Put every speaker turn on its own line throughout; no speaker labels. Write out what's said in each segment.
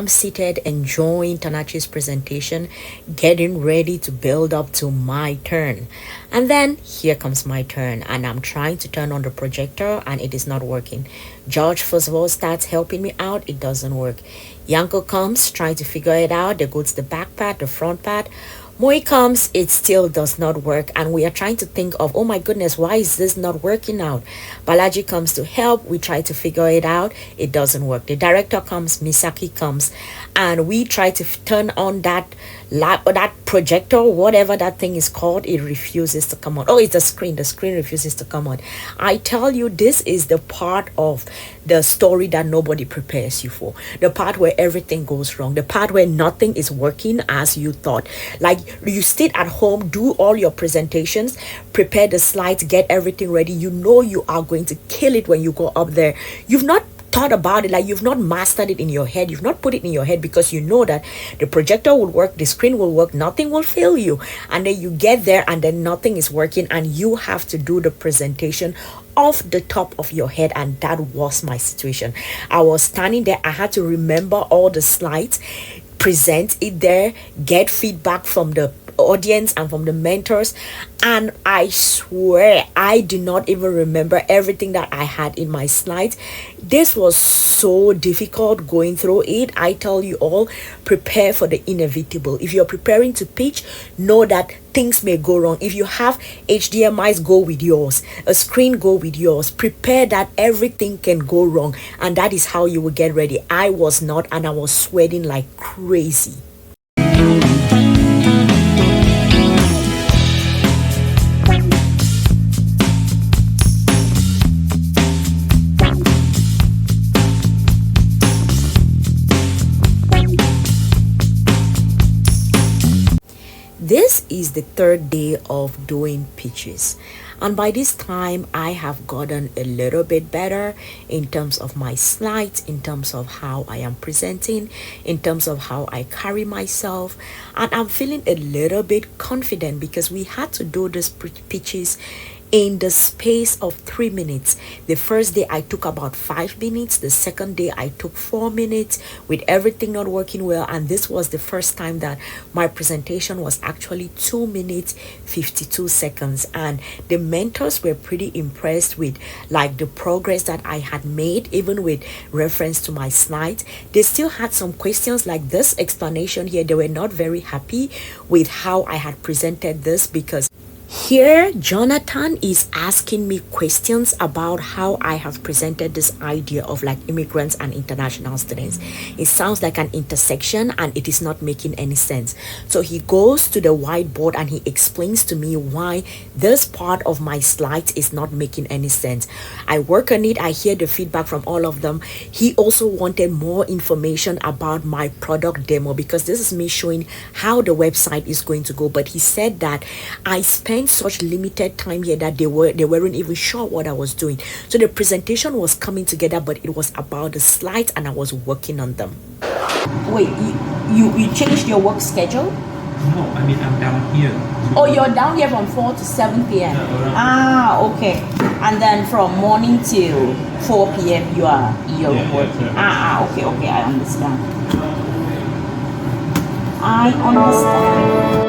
am seated enjoying Tanachi's presentation, getting ready to build up to my turn. And then here comes my turn, and I'm trying to turn on the projector and it is not working. George, first of all, starts helping me out, it doesn't work. Yanko comes, trying to figure it out. They go to the back part, the front part. Moi comes, it still does not work, and we are trying to think of, oh my goodness, why is this not working out? Balaji comes to help, we try to figure it out, it doesn't work. The director comes, Misaki comes, and we try to turn on that lab or that projector, whatever that thing is called, it refuses to come on. Oh, it's the screen refuses to come on. I tell you, this is the part of the story that nobody prepares you for, the part where everything goes wrong, the part where nothing is working as you thought. Like, you sit at home, do all your presentations, prepare the slides, get everything ready, you know you are going to kill it when you go up there. You've not thought about it, like you've not mastered it in your head, you've not put it in your head, because you know that the projector will work, the screen will work, nothing will fail you, and then you get there and then nothing is working and you have to do the presentation off the top of your head. And that was my situation. I was standing there, I had to remember all the slides, present it there, get feedback from the audience and from the mentors, and I swear I did not even remember everything that I had in my slides. This was so difficult going through it. I tell you all, prepare for the inevitable. If you're preparing to pitch, know that things may go wrong. If you have HDMIs, go with yours, a screen, go with yours. Prepare that everything can go wrong, and that is how you will get ready. I was not, and I was sweating like crazy. This is the third day of doing pitches, and by this time I have gotten a little bit better in terms of my slides, in terms of how I am presenting, in terms of how I carry myself, and I'm feeling a little bit confident because we had to do these pitches in the space of 3 minutes. The first day I took about 5 minutes, the second day I took 4 minutes with everything not working well, and this was the first time that my presentation was actually 2 minutes 52 seconds. And the mentors were pretty impressed with like the progress that I had made, even with reference to my slides. They still had some questions like this explanation here. They were not very happy with how I had presented this, because here, Jonathan is asking me questions about how I have presented this idea of like immigrants and international students. It sounds like an intersection and it is not making any sense. So he goes to the whiteboard and he explains to me why this part of my slides is not making any sense. I work on it, I hear the feedback from all of them. He also wanted more information about my product demo, because this is me showing how the website is going to go. But he said that I spent such limited time here that they weren't even sure what I was doing. So the presentation was coming together, but it was about the slides and I was working on them. Wait, you changed your work schedule?
No, I mean I'm down here.
Oh, you're down here from 4 to 7 p.m. Okay. And then from morning till 4 p.m. you're working. Okay, I understand. I understand.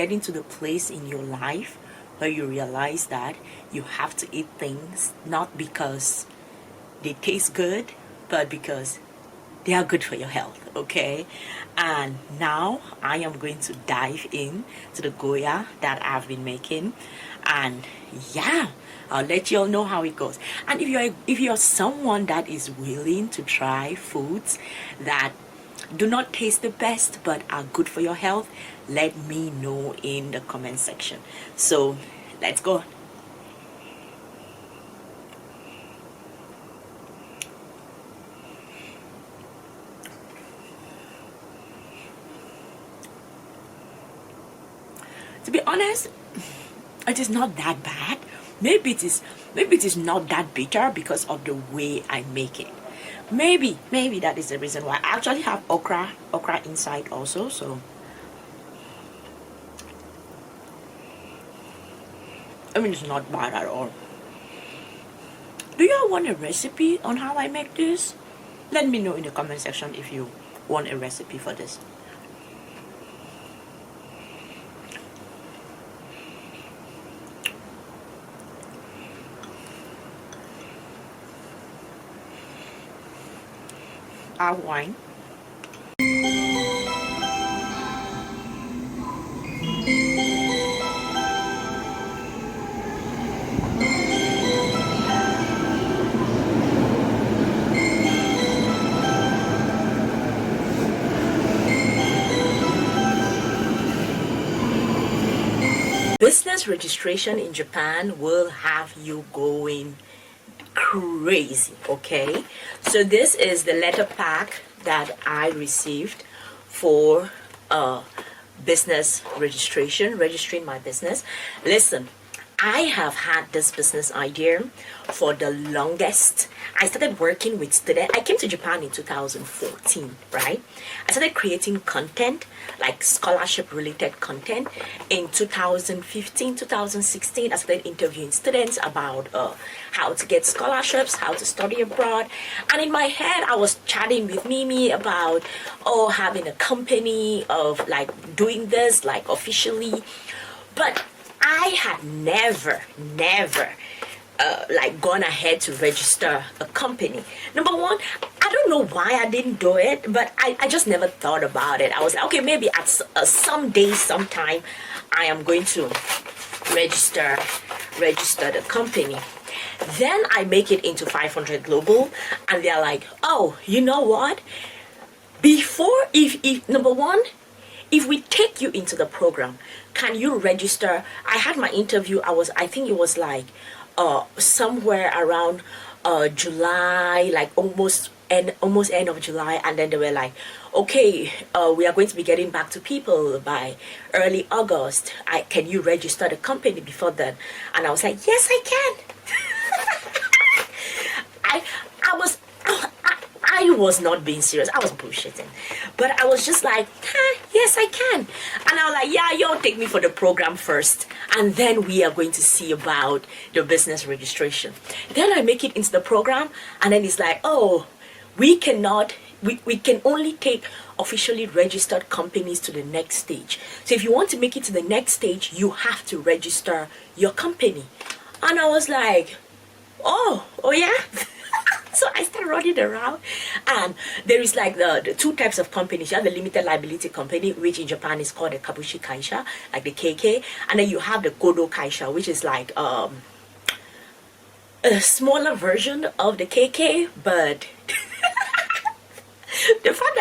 getting to the place in your life where you realize that you have to eat things not because they taste good, but because they are good for your health, okay? And now I am going to dive in to the Goya that I've been making, and yeah, I'll let you all know how it goes. And if you're someone that is willing to try foods that do not taste the best but are good for your health, let me know in the comment section. So let's go. To be honest, it is not that bad. Maybe it is not that bitter because of the way I make it. Maybe that is the reason why. I actually have okra inside also, so I mean it's not bad at all. Do you all want a recipe on how I make this? Let me know in the comment section if you want a recipe for this. Our wine. Business registration in Japan will have you going crazy, okay? So this is the letter pack that I received for business registering my business. Listen, I have had this business idea for the longest. I started working with students. I came to Japan in 2014, right? I started creating content, like scholarship related content in 2015, 2016. I started interviewing students about how to get scholarships, how to study abroad. And in my head, I was chatting with Mimi about, having a company of like doing this, like officially. But I had never like gone ahead to register a company. Number one, I don't know why I didn't do it, but I just never thought about it. I was like, okay, maybe at sometime I am going to register the company. Then I make it into 500 Global, and they're like, oh, you know what? Before, if number one, if we take you into the program, can you register? I had my interview. I think it was like somewhere around July, like almost end of July, and then they were like, okay, we are going to be getting back to people by early August. Can you register the company before then? And I was like, yes, I can. I was not being serious. I was bullshitting. But I was just like, yes, I can. And I was like, yeah, y'all take me for the program first. And then we are going to see about the business registration. Then I make it into the program. And then it's like, oh, we can only take officially registered companies to the next stage. So if you want to make it to the next stage, you have to register your company. And I was like, oh yeah. So I started running around, and there is like the two types of companies. You have the limited liability company, which in Japan is called the Kabushi Kaisha, like the KK, and then you have the Kodo Kaisha, which is like a smaller version of the KK, but the fact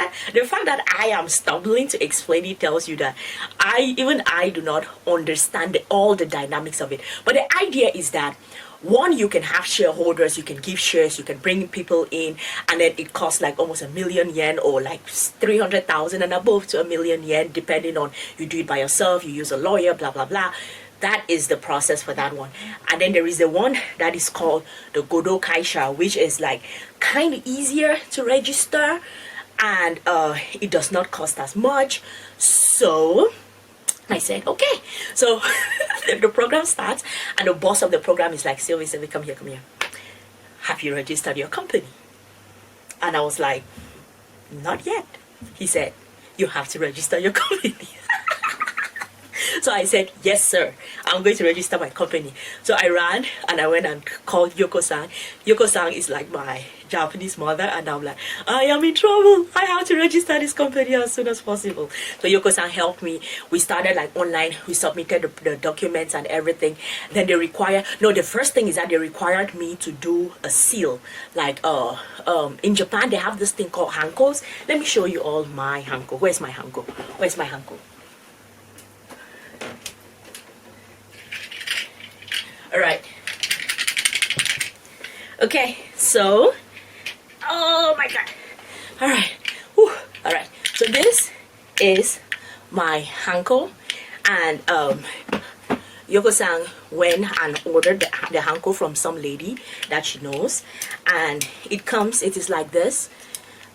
that I am stumbling to explain it tells you that I do not understand all the dynamics of it. But the idea is that, one, you can have shareholders, you can give shares, you can bring people in, and then it costs like almost 1,000,000 yen, or like 300,000 and above to 1,000,000 yen, depending on you do it by yourself, you use a lawyer, blah blah blah. That is the process for that one. And then there is the one that is called the Godo Kaisha, which is like kind of easier to register, and it does not cost as much. So I said, okay. So the program starts, and the boss of the program is like, Sylvie, come here. Have you registered your company? And I was like, not yet. He said, you have to register your company. So I said, yes, sir, I'm going to register my company. So I ran and I went and called Yoko-san. Yoko-san is like my Japanese mother, and I'm like, I am in trouble. I have to register this company as soon as possible. So Yoko-san helped me. We started like online. We submitted the documents and everything. Then they require, no, the first thing is that they required me to do a seal. Like in Japan, they have this thing called hankos. Let me show you all my hanko. Where's my hanko? Where's my hanko? All right. Okay, so oh my god. All right. Whew. All right. So this is my hanko, and Yoko-san went and ordered the hanko from some lady that she knows, and it comes. It is like this.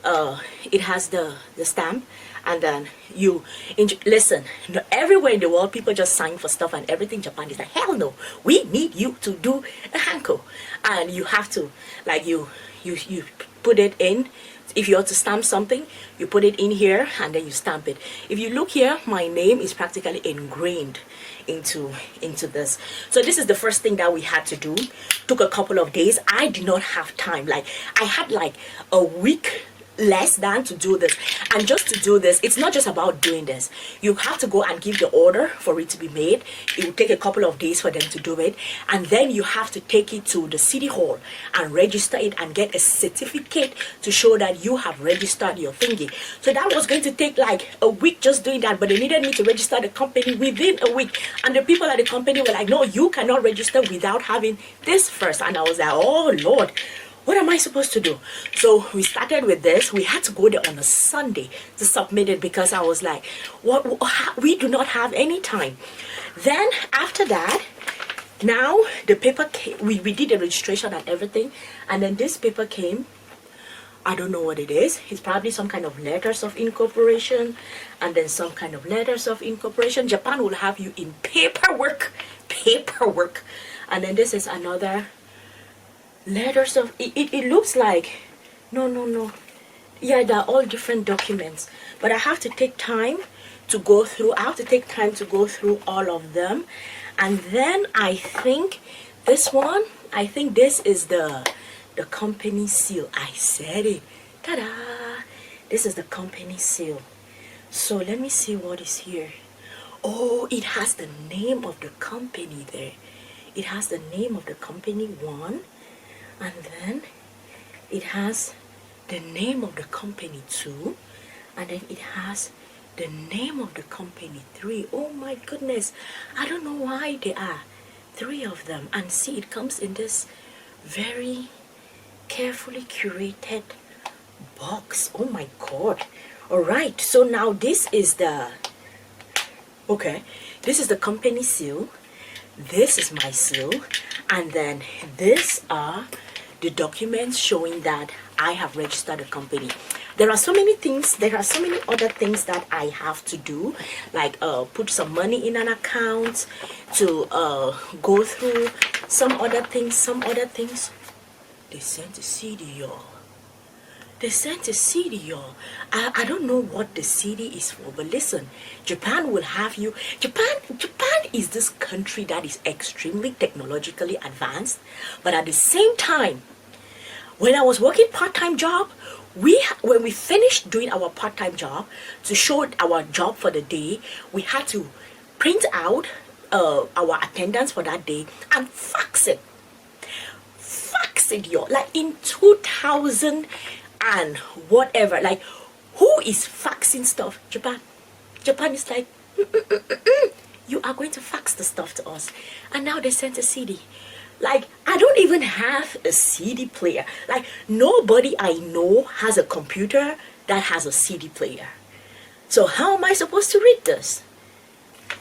It has the stamp, and then you listen. Everywhere in the world, people just sign for stuff and everything. Japan is like, hell no, we need you to do a hanko, and you have to like you put it in. If you want to stamp something, you put it in here and then you stamp it. If you look here, my name is practically ingrained into this. So this is the first thing that we had to do. Took a couple of days. I did not have time. Like I had like a week less than to do this. And just to do this, it's not just about doing this. You have to go and give the order for it to be made. It will take a couple of days for them to do it, and then you have to take it to the city hall and register it and get a certificate to show that you have registered your thingy. So that was going to take like a week just doing that, but they needed me to register the company within a week, and the people at the company were like, no, you cannot register without having this first. And I was like, oh Lord, what am I supposed to do? So we started with this. We had to go there on a Sunday to submit it because I was like, what? We do not have any time. Then after that, now the paper came. We did the registration and everything, and then this paper came. I don't know what it is. It's probably some kind of letters of incorporation, and then some kind of letters of incorporation. Japan will have you in paperwork, and then this is another letters of it looks like no, yeah, they're all different documents, but I have to take time to go through. I have to take time to go through all of them. And then I think this one, I think this is the company seal. I said it. Ta-da! This is the company seal. So let me see what is here. Oh, it has the name of the company there. It has the name of the company, one. And then it has the name of the company, 2, and then it has the name of the company, 3. Oh my goodness, I don't know why there are 3 of them. And see, it comes in this very carefully curated box. Oh my god. All right, so now this is the this is the company seal. This is my seal, and then these are the documents showing that I have registered a company. There are so many things, there are so many other things that I have to do, like put some money in an account, to go through some other things. They sent a CD, y'all. They sent a CD, y'all. I don't know what the CD is for, but listen, Japan will have you. Japan is this country that is extremely technologically advanced, but at the same time, when I was working part-time job, when we finished doing our part-time job, to show our job for the day, we had to print out our attendance for that day and fax it, y'all. Like in 2000 and whatever, like, who is faxing stuff? Japan is like, you are going to fax the stuff to us. And now they sent a CD. Like, I don't even have a CD player. Like, nobody I know has a computer that has a CD player. So how am I supposed to read this?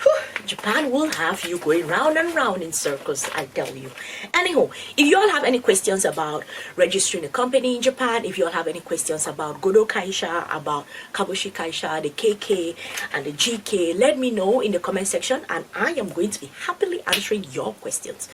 Whew, Japan will have you going round and round in circles, I tell you. Anyhow, if you all have any questions about registering a company in Japan, if you all have any questions about Godo Kaisha, about Kabushi Kaisha, the KK and the GK, let me know in the comment section, and I am going to be happily answering your questions.